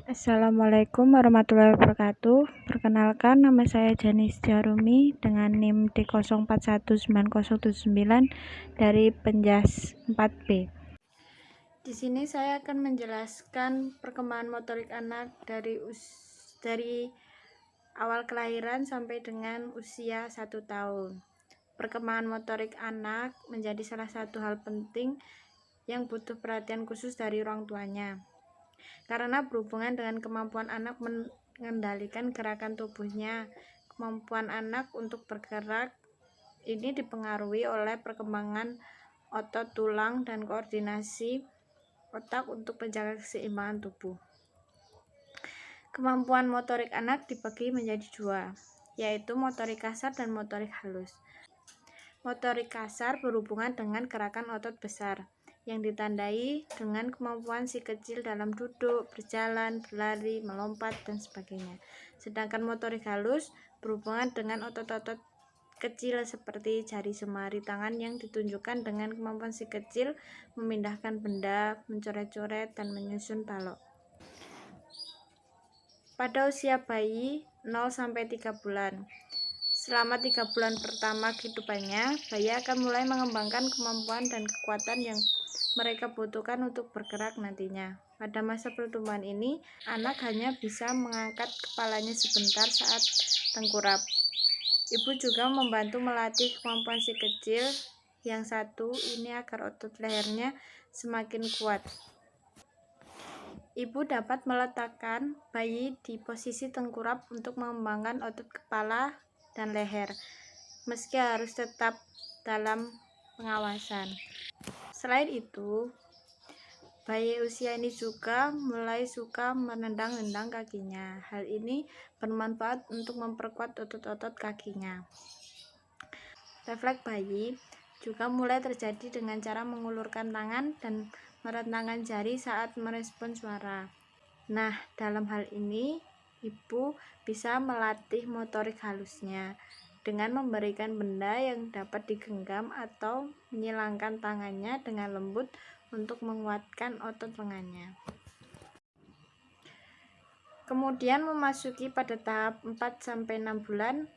Assalamualaikum warahmatullahi wabarakatuh. Perkenalkan, nama saya Janis Jarumi dengan NIM D041909 dari Penjas 4B. Di sini saya akan menjelaskan perkembangan motorik anak dari awal kelahiran sampai dengan usia 1 tahun. Perkembangan motorik anak menjadi salah satu hal penting yang butuh perhatian khusus dari orang tuanya, karena berhubungan dengan kemampuan anak mengendalikan gerakan tubuhnya. Kemampuan anak untuk bergerak ini dipengaruhi oleh perkembangan otot tulang dan koordinasi otak untuk menjaga keseimbangan tubuh. Kemampuan motorik anak dibagi menjadi dua, yaitu motorik kasar dan motorik halus. Motorik kasar berhubungan dengan gerakan otot besar, yang ditandai dengan kemampuan si kecil dalam duduk, berjalan, berlari, melompat, dan sebagainya. Sedangkan motorik halus berhubungan dengan otot-otot kecil seperti jari semari tangan yang ditunjukkan dengan kemampuan si kecil memindahkan benda, mencoret-coret, dan menyusun balok. Pada usia bayi 0-3 bulan. Selama 3 bulan pertama kehidupannya, bayi akan mulai mengembangkan kemampuan dan kekuatan yang mereka butuhkan untuk bergerak nantinya. Pada masa pertumbuhan ini, anak hanya bisa mengangkat kepalanya sebentar saat tengkurap. Ibu juga membantu melatih kemampuan si kecil yang satu ini agar otot lehernya semakin kuat. Ibu dapat meletakkan bayi di posisi tengkurap untuk mengembangkan otot kepala dan leher, meski harus tetap dalam pengawasan. Selain itu, bayi usia ini juga mulai suka menendang-nendang kakinya. Hal ini bermanfaat untuk memperkuat otot-otot kakinya. Refleks bayi juga mulai terjadi dengan cara mengulurkan tangan dan merentangkan jari saat merespon suara. Nah, dalam hal ini, ibu bisa melatih motorik halusnya dengan memberikan benda yang dapat digenggam atau menyilangkan tangannya dengan lembut untuk menguatkan otot lengannya. Kemudian memasuki pada tahap 4-6 bulan.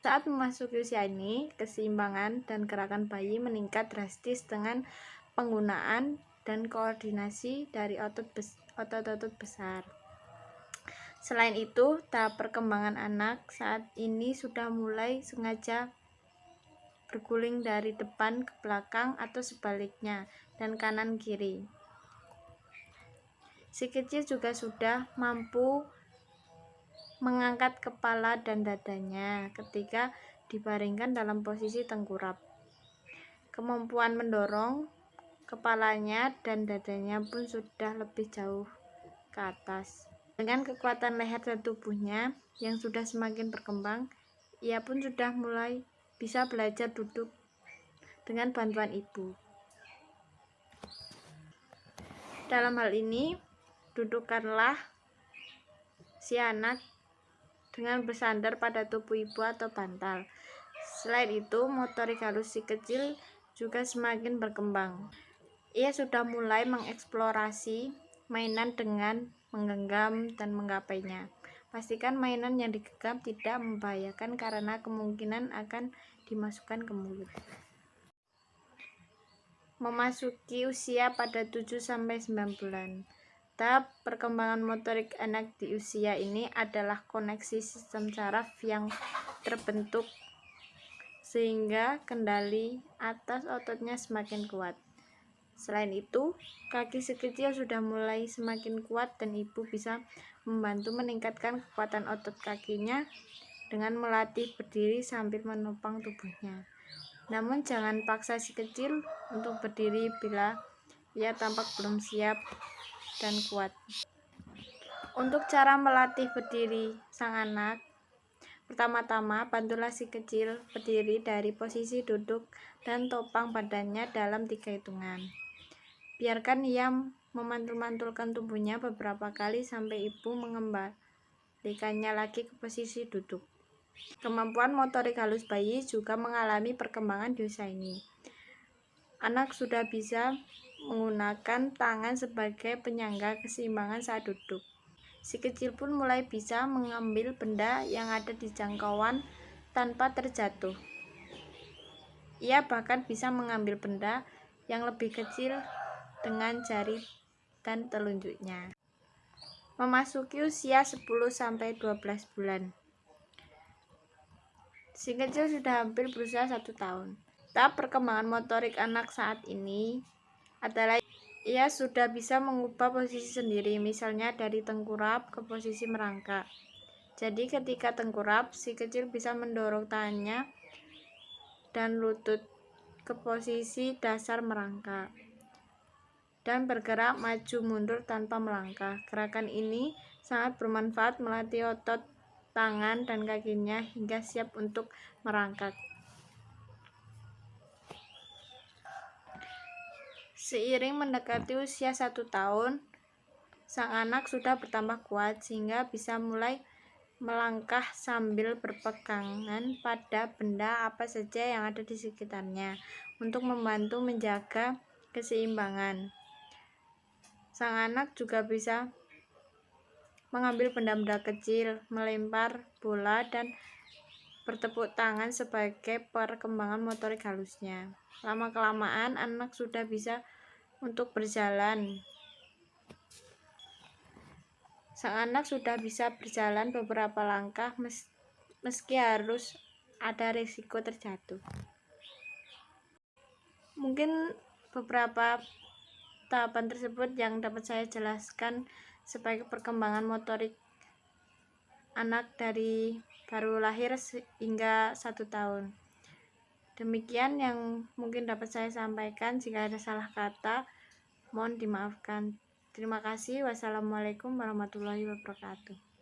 Saat memasuki usia ini, keseimbangan dan gerakan bayi meningkat drastis dengan penggunaan dan koordinasi dari otot-otot besar. Selain itu, tahap perkembangan anak saat ini sudah mulai sengaja berguling dari depan ke belakang atau sebaliknya, dan kanan kiri. Si kecil juga sudah mampu mengangkat kepala dan dadanya ketika dibaringkan dalam posisi tengkurap. Kemampuan mendorong kepalanya dan dadanya pun sudah lebih jauh ke atas. Dengan kekuatan leher dan tubuhnya yang sudah semakin berkembang, ia pun sudah mulai bisa belajar duduk dengan bantuan ibu. Dalam hal ini, dudukkanlah si anak dengan bersandar pada tubuh ibu atau bantal. Selain itu, motorik halus si kecil juga semakin berkembang. Ia sudah mulai mengeksplorasi mainan dengan menggenggam dan menggapainya. Pastikan mainan yang digenggam tidak membahayakan karena kemungkinan akan dimasukkan ke mulut. Memasuki usia pada 7-9 bulan. Tahap perkembangan motorik anak di usia ini adalah koneksi sistem saraf yang terbentuk sehingga kendali atas ototnya semakin kuat. Selain itu, kaki si kecil sudah mulai semakin kuat dan ibu bisa membantu meningkatkan kekuatan otot kakinya dengan melatih berdiri sambil menopang tubuhnya. Namun jangan paksa si kecil untuk berdiri bila ia tampak belum siap dan kuat. Untuk cara melatih berdiri sang anak, pertama-tama bantulah si kecil berdiri dari posisi duduk dan topang badannya dalam 3 hitungan. Biarkan ia memantul-mantulkan tubuhnya beberapa kali sampai ibu mengembalikannya lagi ke posisi duduk. Kemampuan motorik halus bayi juga mengalami perkembangan di usia ini. Anak sudah bisa menggunakan tangan sebagai penyangga keseimbangan saat duduk. Si kecil pun mulai bisa mengambil benda yang ada di jangkauan tanpa terjatuh. Ia bahkan bisa mengambil benda yang lebih kecil dengan jari dan telunjuknya. Memasuki usia 10-12 bulan. Si kecil sudah hampir berusia 1 tahun. Tahap perkembangan motorik anak saat ini adalah ia sudah bisa mengubah posisi sendiri, misalnya dari tengkurap ke posisi merangkak. Jadi ketika tengkurap, si kecil bisa mendorong tangannya dan lutut ke posisi dasar merangkak dan bergerak maju mundur tanpa melangkah. Gerakan ini sangat bermanfaat melatih otot tangan dan kakinya hingga siap untuk merangkak. Seiring mendekati usia 1 tahun, sang anak sudah bertambah kuat sehingga bisa mulai melangkah sambil berpegangan pada benda apa saja yang ada di sekitarnya untuk membantu menjaga keseimbangan. Sang anak juga bisa mengambil benda-benda kecil, melempar bola, dan bertepuk tangan sebagai perkembangan motorik halusnya. Lama-kelamaan anak sudah bisa untuk berjalan. Sang anak sudah bisa berjalan beberapa langkah meski harus ada risiko terjatuh. Mungkin beberapa tahapan tersebut yang dapat saya jelaskan sebagai perkembangan motorik anak dari baru lahir hingga 1 tahun. Demikian yang mungkin dapat saya sampaikan. Jika ada salah kata, mohon dimaafkan. Terima kasih. Wassalamualaikum warahmatullahi wabarakatuh.